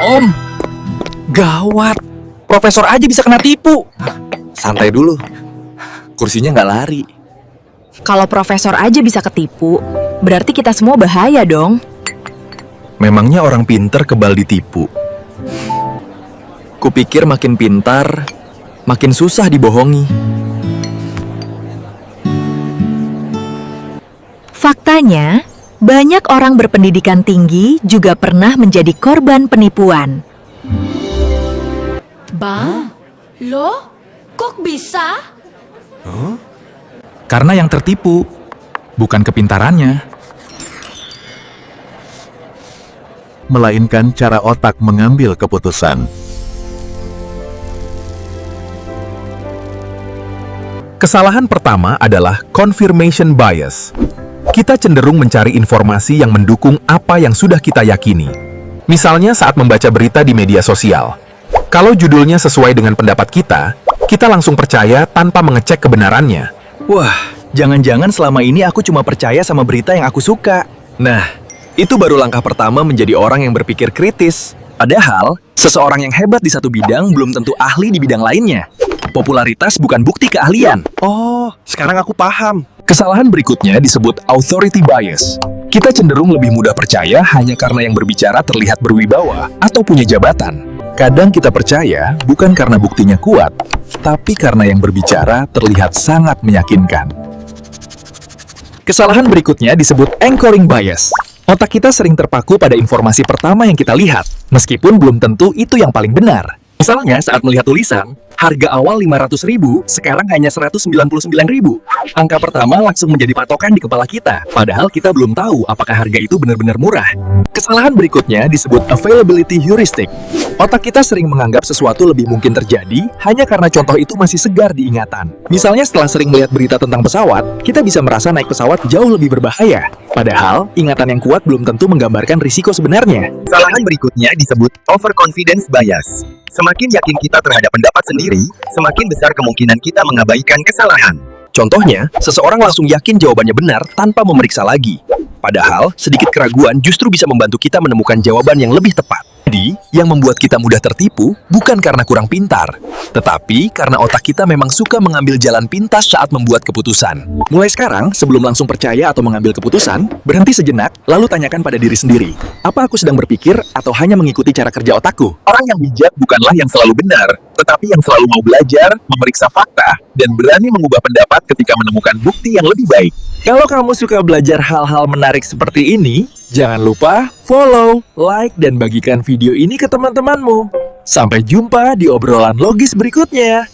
Om, gawat. Profesor aja bisa kena tipu. Santai dulu. Kursinya nggak lari. Kalau profesor aja bisa ketipu, berarti kita semua bahaya dong. Memangnya orang pinter kebal ditipu? Kupikir makin pintar, makin susah dibohongi. Faktanya, banyak orang berpendidikan tinggi juga pernah menjadi korban penipuan. Bang, loh? Kok bisa? Karena yang tertipu, bukan kepintarannya, melainkan cara otak mengambil keputusan. Kesalahan pertama adalah confirmation bias. Kita cenderung mencari informasi yang mendukung apa yang sudah kita yakini. Misalnya saat membaca berita di media sosial. Kalau judulnya sesuai dengan pendapat kita langsung percaya tanpa mengecek kebenarannya. wah, jangan-jangan selama ini aku cuma percaya sama berita yang aku suka. Nah, itu baru langkah pertama menjadi orang yang berpikir kritis. Padahal, seseorang yang hebat di satu bidang belum tentu ahli di bidang lainnya. Popularitas bukan bukti keahlian. Oh, sekarang aku paham. Kesalahan berikutnya disebut authority bias. Kita cenderung lebih mudah percaya hanya karena yang berbicara terlihat berwibawa atau punya jabatan. Kadang kita percaya bukan karena buktinya kuat, tapi karena yang berbicara terlihat sangat meyakinkan. Kesalahan berikutnya disebut anchoring bias. Otak kita sering terpaku pada informasi pertama yang kita lihat, meskipun belum tentu itu yang paling benar. Misalnya saat melihat tulisan, harga awal 500.000, sekarang hanya 199.000. Angka pertama langsung menjadi patokan di kepala kita, padahal kita belum tahu apakah harga itu benar-benar murah. Kesalahan berikutnya disebut availability heuristic. Otak kita sering menganggap sesuatu lebih mungkin terjadi hanya karena contoh itu masih segar di ingatan. Misalnya setelah sering melihat berita tentang pesawat, kita bisa merasa naik pesawat jauh lebih berbahaya. Padahal, ingatan yang kuat belum tentu menggambarkan risiko sebenarnya. Kesalahan berikutnya disebut overconfidence bias. Semakin yakin kita terhadap pendapat sendiri, semakin besar kemungkinan kita mengabaikan kesalahan. Contohnya, seseorang langsung yakin jawabannya benar tanpa memeriksa lagi. Padahal, sedikit keraguan justru bisa membantu kita menemukan jawaban yang lebih tepat. Jadi, yang membuat kita mudah tertipu bukan karena kurang pintar, tetapi karena otak kita memang suka mengambil jalan pintas saat membuat keputusan. Mulai sekarang, sebelum langsung percaya atau mengambil keputusan, berhenti sejenak, lalu tanyakan pada diri sendiri, apa aku sedang berpikir atau hanya mengikuti cara kerja otakku? Orang yang bijak bukanlah yang selalu benar, tetapi yang selalu mau belajar, memeriksa fakta, dan berani mengubah pendapat ketika menemukan bukti yang lebih baik. Kalau kamu suka belajar hal-hal menarik seperti ini, jangan lupa follow, like, dan bagikan video ini ke teman-temanmu. Sampai jumpa di obrolan logis berikutnya.